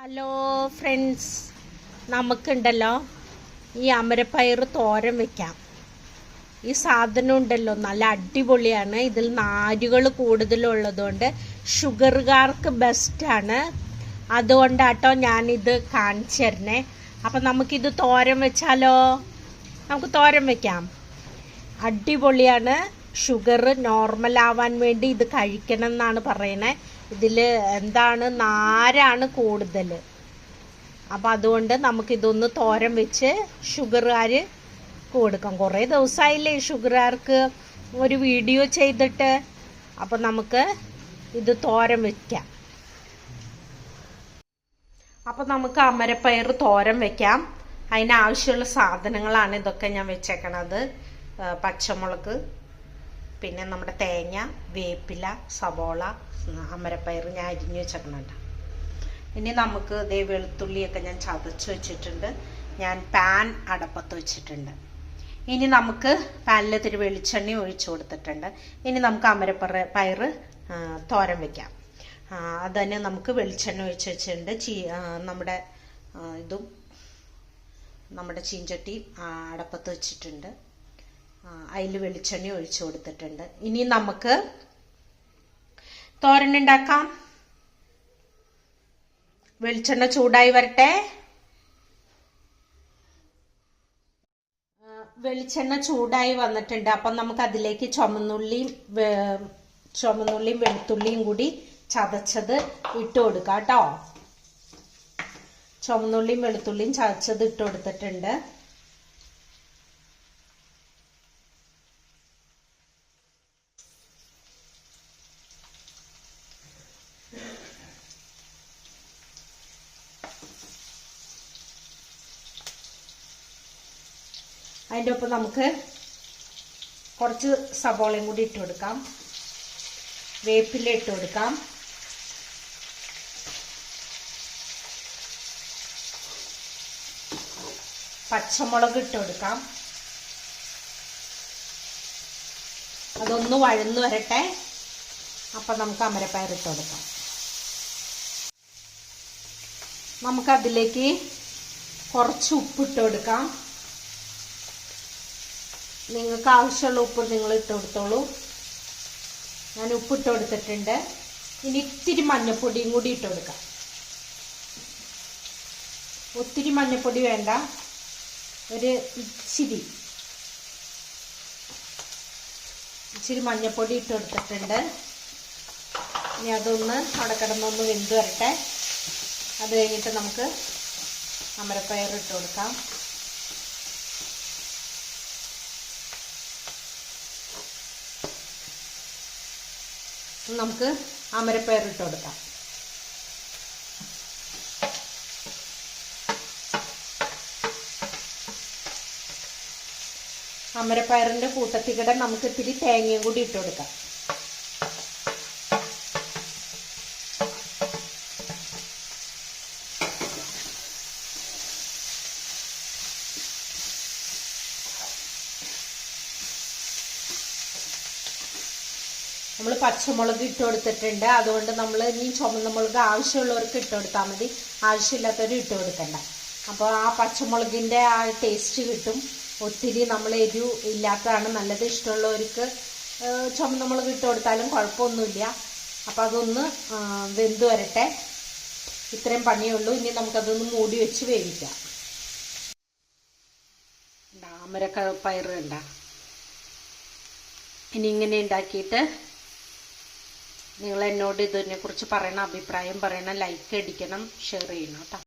Hello friends, നമുക്കുണ്ടല്ലോ ഈ അമരപ്പയർ തോരൻ വെക്കാം. ഈ സാധനം ഉണ്ടല്ലോ നല്ല അടിപൊളിയാണ്. ഇതിൽ നാരുകൾ കൂടുതലുള്ളതുകൊണ്ട് ഷുഗറുകാർക്ക് ബെസ്റ്റാണ്. അതുകൊണ്ടാട്ടോ ഞാനിത് കാണിച്ചു തരണേ. അപ്പം നമുക്കിത് തോരൻ വെച്ചാലോ? നമുക്ക് തോരൻ വെക്കാം. അടിപൊളിയാണ്. ഷുഗർ നോർമലാവാൻ വേണ്ടി ഇത് കഴിക്കണം എന്നാണ് പറയണേ. ഇതിൽ എന്താണ്, നാരാണ് കൂടുതൽ. അപ്പം അതുകൊണ്ട് നമുക്കിതൊന്ന് തോരൻ വെച്ച് ഷുഗറുകാർ കൊടുക്കാം. കുറേ ദിവസമായില്ലേ ഷുഗറുകാർക്ക് ഒരു വീഡിയോ ചെയ്തിട്ട്. അപ്പം നമുക്ക് ഇത് തോരൻ വയ്ക്കാം. അപ്പം നമുക്ക് അമരപ്പയർ തോരൻ വെക്കാം. അതിനാവശ്യമുള്ള സാധനങ്ങളാണ് ഇതൊക്കെ ഞാൻ വെച്ചേക്കണത്. പച്ചമുളക്, പിന്നെ നമ്മുടെ തേങ്ങ, വേപ്പില, സവോള, അമരപ്പയർ ഞാൻ അരിഞ്ഞു വെച്ചേക്കണുണ്ട്. ഇനി നമുക്ക് ഇതേ വെളുത്തുള്ളിയൊക്കെ ഞാൻ ചതച്ച് വെച്ചിട്ടുണ്ട്. ഞാൻ പാൻ അടപ്പത്ത് വെച്ചിട്ടുണ്ട്. ഇനി നമുക്ക് പാനിൽ ഇത്തിരി വെളിച്ചെണ്ണ ഒഴിച്ചു കൊടുത്തിട്ടുണ്ട്. ഇനി നമുക്ക് അമരപ്പയർ തോരൻ വെക്കാം. അതന്നെ നമുക്ക് വെളിച്ചെണ്ണ ഒഴിച്ച് വെച്ചിട്ടുണ്ട്. നമ്മുടെ ചീഞ്ചട്ടി അടപ്പത്ത് വെച്ചിട്ടുണ്ട്. അതിൽ വെളിച്ചെണ്ണ ഒഴിച്ചു കൊടുത്തിട്ടുണ്ട്. ഇനി നമുക്ക് തോരൻ ഉണ്ടാക്കാം. വെളിച്ചെണ്ണ ചൂടായി വരട്ടെ. വെളിച്ചെണ്ണ ചൂടായി വന്നിട്ടുണ്ട്. അപ്പം നമുക്ക് അതിലേക്ക് ചുമന്നുള്ളിയും വെളുത്തുള്ളിയും കൂടി ചതച്ചത് ഇട്ട് കൊടുക്കാം കേട്ടോ. ചുമന്നുള്ളിയും വെളുത്തുള്ളിയും ചതച്ചത് ഇട്ട് കൊടുത്തിട്ടുണ്ട്. അതിൻ്റെ ഒപ്പം നമുക്ക് കുറച്ച് സവോളയും കൂടി ഇട്ട് കൊടുക്കാം. വേപ്പില ഇട്ട് കൊടുക്കാം. പച്ചമുളക് ഇട്ട് കൊടുക്കാം. അതൊന്ന് വഴന്നു വരട്ടെ. അപ്പം നമുക്ക് അമരപ്പയർ ഇട്ട് കൊടുക്കാം. നമുക്കതിലേക്ക് കുറച്ച് ഉപ്പിട്ട് കൊടുക്കാം. നിങ്ങൾക്ക് ആവശ്യമുള്ള ഉപ്പ് നിങ്ങൾ ഇട്ട് കൊടുത്തോളൂ. ഞാൻ ഉപ്പിട്ട് കൊടുത്തിട്ടുണ്ട്. ഇനി ഇത്തിരി മഞ്ഞൾപ്പൊടിയും കൂടി ഇട്ട് കൊടുക്കാം. ഒത്തിരി മഞ്ഞൾപ്പൊടി വേണ്ട, ഒരു ഇച്ചിരി മഞ്ഞൾപ്പൊടി ഇട്ട് കൊടുത്തിട്ടുണ്ട്. ഇനി അതൊന്ന് അവിടെ കിടന്നൊന്ന് വെന്ത് വരട്ടെ. അത് കഴിഞ്ഞിട്ട് നമുക്ക് അമരപ്പയർ ഇട്ട് കൊടുക്കാം. നമുക്ക് അമരപ്പയർ ഇട്ട് കൊടുക്കാം. അമരപ്പയറിന്റെ കൂട്ടത്തിക്കിടെ നമുക്ക് ഇത്തിരി തേങ്ങയും കൂടി ഇട്ട് കൊടുക്കാം. നമ്മൾ പച്ചമുളക് ഇട്ട് കൊടുത്തിട്ടുണ്ട്. അതുകൊണ്ട് നമ്മൾ ഇനി ചുമന്ന മുളക് ആവശ്യമുള്ളവർക്ക് ഇട്ട് കൊടുത്താൽ മതി, ആവശ്യമില്ലാത്തവർ ഇട്ട് കൊടുക്കണ്ട. അപ്പോൾ ആ പച്ചമുളകിൻ്റെ ആ ടേസ്റ്റ് കിട്ടും. ഒത്തിരി നമ്മൾ എരിവ് ഇല്ലാത്തതാണ് നല്ലത്. ഇഷ്ടമുള്ളവർക്ക് ചുമന്ന മുളക് ഇട്ട് കൊടുത്താലും കുഴപ്പമൊന്നുമില്ല. അപ്പോൾ അതൊന്ന് വെന്ത് വരട്ടെ. ഇത്രയും പണിയുള്ളൂ. ഇനി നമുക്കതൊന്ന് മൂടി വെച്ച് വേവിക്കാം. അമരപ്പയർ കണ്ട. ഇനി ഇങ്ങനെ ഉണ്ടാക്കിയിട്ട് നിങ്ങൾ എന്നോട് ഇതിനെക്കുറിച്ച് പറയണം, അഭിപ്രായം പറയണം, ലൈക്ക് അടിക്കണം, ഷെയർ ചെയ്യണം കേട്ടോ.